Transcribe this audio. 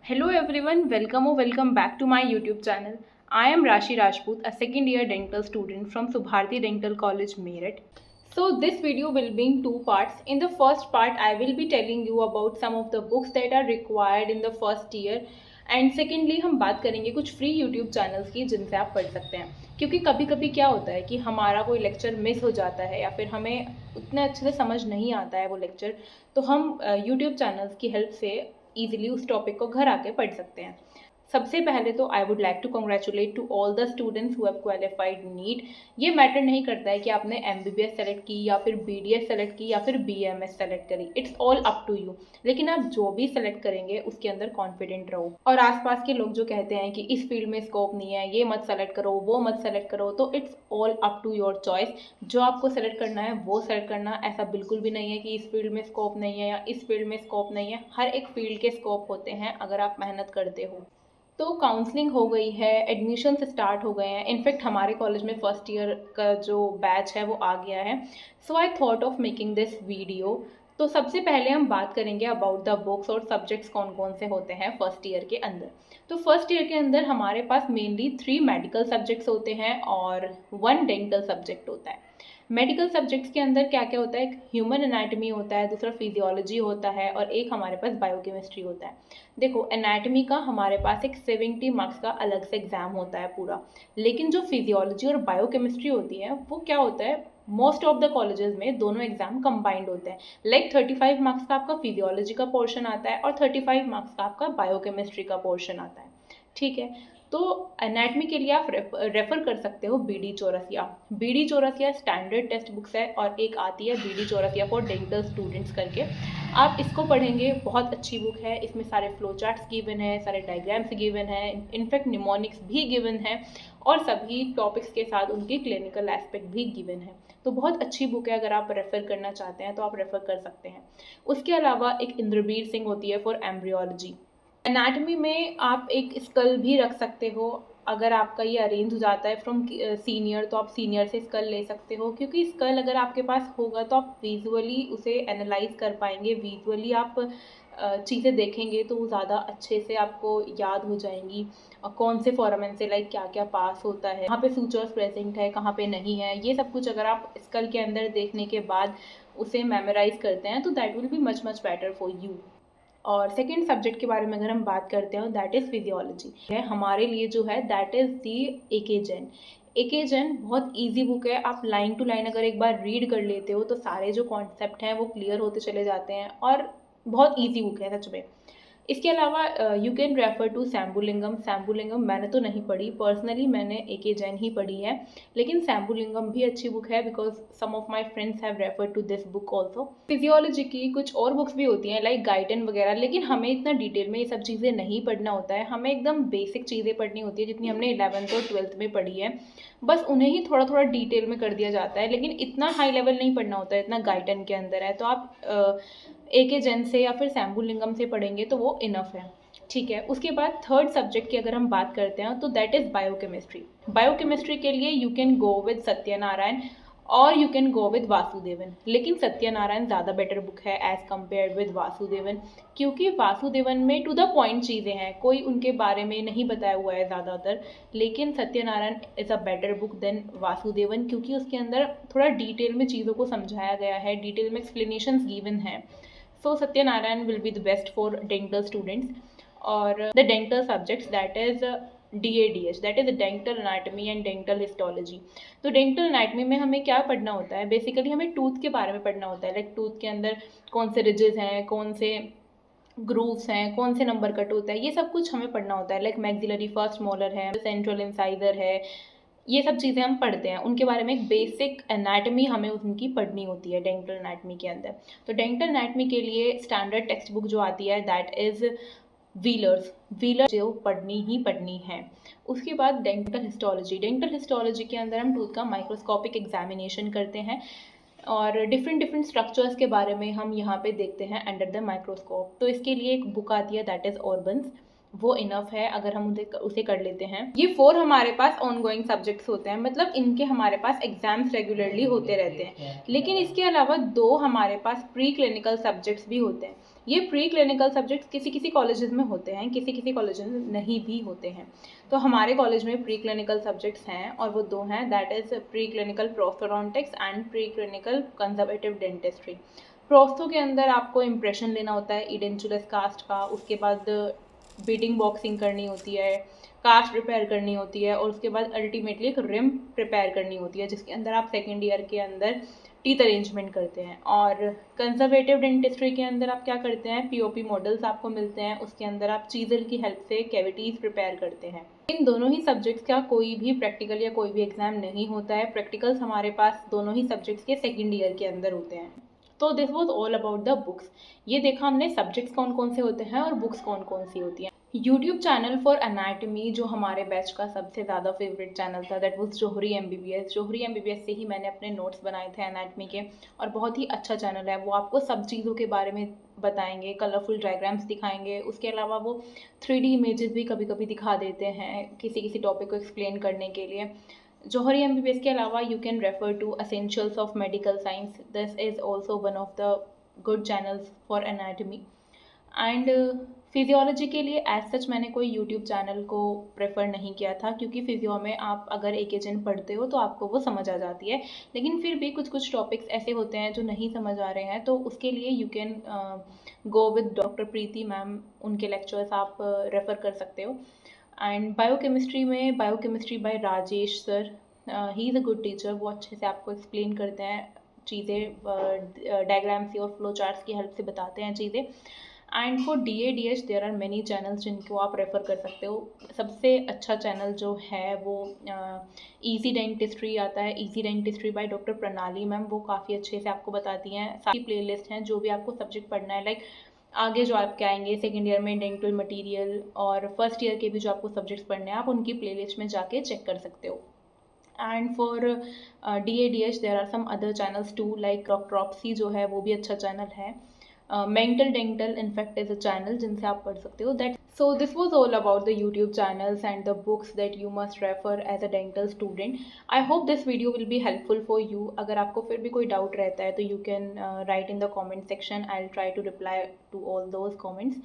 Hello everyone, welcome back to my YouTube channel. I am Rashi Rajput, a second year dental student from Subharti Dental College, Meerut. So this video will be in two parts. In the first part, I will be telling you about some of the books that are required in the first year. And secondly हम बात करेंगे कुछ free YouTube channels की जिनसे आप पढ़ सकते हैं, क्योंकि कभी कभी क्या होता है कि हमारा कोई लेक्चर मिस हो जाता है या फिर हमें उतने अच्छे से समझ नहीं आता है वो लेक्चर, तो हम यूट्यूब चैनल्स की हेल्प से ईजिली उस टॉपिक को घर आके पढ़ सकते हैं। सबसे पहले तो I would like to congratulate to all the students who have qualified NEET. ये मैटर नहीं करता है कि आपने एमबीबीएस सेलेक्ट की या फिर बीडीएस सेलेक्ट की या फिर बीएमएस सेलेक्ट करी, it's all up to you. लेकिन आप जो भी सेलेक्ट करेंगे उसके अंदर कॉन्फिडेंट रहो। और आसपास के लोग जो कहते हैं कि इस फील्ड में स्कोप नहीं है, ये मत सेलेक्ट करो, वो मत सेलेक्ट करो, तो it's all up to your choice. जो आपको सेलेक्ट करना है वो सेलेक्ट करना। ऐसा बिल्कुल भी नहीं है कि इस फील्ड में स्कोप नहीं है या इस फील्ड में स्कोप नहीं है। हर एक फील्ड के स्कोप होते हैं अगर आप मेहनत करते हो। तो काउंसलिंग हो गई है, एडमिशन्स स्टार्ट हो गए हैं। इनफैक्ट हमारे कॉलेज में फर्स्ट ईयर का जो बैच है वो आ गया है। So I thought of making this video. तो सबसे पहले हम बात करेंगे अबाउट द बुक्स और सब्जेक्ट्स कौन कौन से होते हैं फर्स्ट ईयर के अंदर। तो फर्स्ट ईयर के अंदर हमारे पास मेनली 3 मेडिकल सब्जेक्ट्स होते हैं और 1 डेंटल सब्जेक्ट होता है। मेडिकल सब्जेक्ट्स के अंदर क्या क्या होता है, एक ह्यूमन एनाटमी होता है, दूसरा फिजियोलॉजी होता है और एक हमारे पास बायोकेमिस्ट्री होता है। देखो, एनाटमी का हमारे पास एक 70 मार्क्स का अलग से एग्जाम होता है पूरा, लेकिन जो फिजियोलॉजी और बायोकेमिस्ट्री होती है वो क्या होता है, मोस्ट ऑफ द कॉलेजेस में दोनों एग्जाम कंबाइंड होते हैं। लाइक 35 मार्क्स का आपका फिजियोलॉजी का पोर्शन आता है और 35 मार्क्स का आपका बायोकेमिस्ट्री का पोर्शन आता है। ठीक है, तो एनाटमी के लिए आप रेफर कर सकते हो BD Chaurasia. BD Chaurasia standard text books है और एक आती है BD Chaurasia for dental students करके। आप इसको पढ़ेंगे, बहुत अच्छी बुक है। इसमें सारे फ्लो चार्ट्स गिवन है, सारे डायग्राम्स गिवन है, इनफैक्ट निमोनिक्स भी गिवन है और सभी टॉपिक्स के साथ उनके क्लिनिकल एस्पेक्ट भी गिवन है। तो बहुत अच्छी बुक है, अगर आप रेफ़र करना चाहते हैं तो आप रेफ़र कर सकते हैं। उसके अलावा एक इंद्रवीर सिंह होती है फॉर एम्ब्रियोलॉजी। एनाटमी में आप एक स्कल भी रख सकते हो। अगर आपका ये अरेंज हो जाता है फ्रॉम सीनियर, तो आप सीनियर से स्कल ले सकते हो, क्योंकि स्कल अगर आपके पास होगा तो आप विजुअली उसे एनालाइज कर पाएंगे। विजुअली आप चीज़ें देखेंगे तो वो ज़्यादा अच्छे से आपको याद हो जाएंगी। और कौन से फॉरामेन से लाइक क्या क्या पास होता है, कहाँ पे सूचर्स प्रेजेंट है, कहाँ पे नहीं है, ये सब कुछ अगर आप स्कल के अंदर देखने के बाद उसे मेमोराइज करते हैं तो that will be much much better for you. और सेकेंड सब्जेक्ट के बारे में अगर हम बात करते हैं दैट इज़ फिजियोलॉजी है हमारे लिए जो है, दैट इज़ दी एके जैन। एके जैन बहुत इजी बुक है। आप लाइन टू लाइन अगर एक बार रीड कर लेते हो तो सारे जो कॉन्सेप्ट हैं वो क्लियर होते चले जाते हैं और बहुत ईजी बुक है सच में। इसके अलावा यू कैन रेफर टू शैम्भुलिंगम। शैम्भुलिंगम मैंने तो नहीं पढ़ी पर्सनली, मैंने एके जैन ही पढ़ी है, लेकिन शैम्भुलिंगम भी अच्छी बुक है because some of my friends have refer to this book also. Physiology की कुछ और बुक्स भी होती हैं लाइक गाइडन वगैरह, लेकिन हमें इतना डिटेल में ये सब चीज़ें नहीं पढ़ना होता है। हमें एकदम बेसिक चीज़ें पढ़नी होती है जितनी हमने 11th और 12th में पढ़ी है, बस उन्हें ही थोड़ा थोड़ा डिटेल में कर दिया जाता है, लेकिन इतना हाई लेवल नहीं पढ़ना होता है, इतना गाइडन के अंदर है। तो आप एके जैन से या फिर शैम्भुलिंगम से पढ़ेंगे तो वो इनफ है। ठीक है, उसके बाद थर्ड सब्जेक्ट की अगर हम बात करते हैं तो दैट इज़ बायोकेमिस्ट्री। बायोकेमिस्ट्री के लिए you can go with Satyanarayana और you can go with Vasudevan, लेकिन सत्यनारायण ज़्यादा बेटर बुक है एज़ कम्पेयर विद वासुदेवन, क्योंकि वासुदेवन में टू द पॉइंट चीज़ें हैं, कोई उनके बारे में नहीं बताया हुआ है ज़्यादातर। लेकिन Satyanarayana is a better book than Vasudevan, क्योंकि उसके अंदर थोड़ा डिटेल में चीज़ों को समझाया गया है, डिटेल में एक्सप्लेनेशंस गिवन है। So Satyanarayan will be the best for dental students. और the dental subjects that is DADH, that is dental anatomy and dental histology। तो dental anatomy में हमें क्या पढ़ना होता है, बेसिकली हमें टूथ के बारे में पढ़ना होता है। लाइक टूथ के अंदर कौन से रिजेस हैं, कौन से ग्रूव्स हैं, कौन से नंबर कट होता है, ये सब कुछ हमें पढ़ना होता है। लाइक मैक्सिलरी फर्स्ट मोलर है, सेंट्रल इंसाइजर है, ये सब चीज़ें हम पढ़ते हैं। उनके बारे में एक बेसिक एनाटमी हमें उनकी पढ़नी होती है डेंटल एनाटमी के अंदर। तो डेंटल एनाटमी के लिए स्टैंडर्ड टेक्स्ट बुक जो आती है दैट इज़ व्हीलर जो पढ़नी ही पढ़नी है। उसके बाद डेंटल हिस्टोलॉजी। डेंटल हिस्टोलॉजी के अंदर हम टूथ का माइक्रोस्कोपिक एग्जामिनेशन करते हैं और डिफरेंट स्ट्रक्चर्स के बारे में हम यहाँ पे देखते हैं अंडर द माइक्रोस्कोप। तो इसके लिए एक बुक आती है दैट इज़ ऑर्बन्स। वो इनफ है अगर हम उसे कर लेते हैं। ये 4 हमारे पास ऑनगोइंग सब्जेक्ट्स होते हैं, मतलब इनके हमारे पास एग्जाम्स रेगुलरली होते रहते हैं। लेकिन इसके अलावा 2 हमारे पास प्री क्लिनिकल सब्जेक्ट्स भी होते हैं। ये प्री क्लिनिकल सब्जेक्ट्स किसी किसी कॉलेजेस में होते हैं, किसी किसी कॉलेजेस में नहीं भी होते हैं। तो हमारे कॉलेज में प्री क्लिनिकल सब्जेक्ट्स हैं और वो 2 हैं, that is pre clinical prosthodontics and pre clinical conservative dentistry. Prostho के अंदर आपको इम्प्रेशन लेना होता है इडेंचुलस कास्ट का, उसके बाद बीडिंग बॉक्सिंग करनी होती है, कास्ट प्रिपेयर करनी होती है और उसके बाद अल्टीमेटली एक रिम प्रिपेयर करनी होती है जिसके अंदर आप सेकेंड ईयर के अंदर टीथ अरेंजमेंट करते हैं। और कंजर्वेटिव डेंटिस्ट्री के अंदर आप क्या करते हैं, पीओपी मॉडल्स आपको मिलते हैं, उसके अंदर आप चीजल की हेल्प से कैविटीज प्रिपेयर करते हैं। इन दोनों ही सब्जेक्ट्स का कोई भी प्रैक्टिकल या कोई भी एग्जाम नहीं होता है। प्रैक्टिकल्स हमारे पास दोनों ही सब्जेक्ट्स के सेकेंड ईयर के अंदर होते हैं। तो this was all about the books. ये देखा हमने सब्जेक्ट्स कौन कौन से होते हैं और बुक्स कौन कौन सी होती हैं। यूट्यूब चैनल फॉर एनाटमी जो हमारे बैच का सबसे ज़्यादा फेवरेट चैनल था, that was Johri MBBS. Johri MBBS से ही मैंने अपने नोट्स बनाए थे एनाटमी के, और बहुत ही अच्छा चैनल है। वो आपको सब चीज़ों के बारे में बताएंगे, कलरफुल डायग्राम्स दिखाएंगे, उसके अलावा वो 3D इमेजेस भी कभी कभी दिखा देते हैं किसी किसी टॉपिक को एक्सप्लेन करने के लिए। जोहरी एमबीबीएस के अलावा you can refer to essentials of medical science, this is also one of the good channels for anatomy. And physiology के लिए एज सच मैंने कोई यूट्यूब चैनल को प्रेफर नहीं किया था, क्योंकि फिजियो में आप अगर एक एजेंट पढ़ते हो तो आपको वो समझ आ जाती है। लेकिन फिर भी कुछ कुछ टॉपिक्स ऐसे होते हैं जो नहीं समझ आ रहे हैं, तो उसके लिए you can go with doctor Preeti ma'am, उनके लेक्चर्स आप रेफ़र कर सकते हो। एंड बायोकेमिस्ट्री में biochemistry by Rajesh sir, he is a good teacher. वो अच्छे से आपको एक्सप्लेन करते हैं चीज़ें, डायग्राम्स और फ्लो चार्ट्स की हेल्प से बताते हैं चीज़ें। And for DADH there are many channels जिनको आप रेफ़र कर सकते हो। सबसे अच्छा चैनल जो है वो ईजी डेंटिस्ट्री आता है, ईजी डेंटिस्ट्री बाय डॉक्टर प्रणाली मैम। वो काफ़ी अच्छे से आपको बताती हैं, सारी प्लेलिस्ट हैं जो भी आपको सब्जेक्ट पढ़ना है, लाइक आगे जो आपके आएंगे सेकेंड ईयर में डेंटल मटीरियल और फर्स्ट ईयर के भी जो आपको सब्जेक्ट्स पढ़ने हैं, आप उनकी प्लेलिस्ट में जाके चेक कर सकते हो। And for DADH there are some other channels too, like Doctropsy जो है वो भी अच्छा चैनल है। Mental dental in fact is a channel जिनसे आप पढ़ सकते हो। That so this was all about the YouTube channels and the books that you must refer as a dental student. I hope this video will be helpful for you. अगर आपको फिर भी कोई डाउट रहता है तो you can write in the comment section, I will try to reply to all those comments.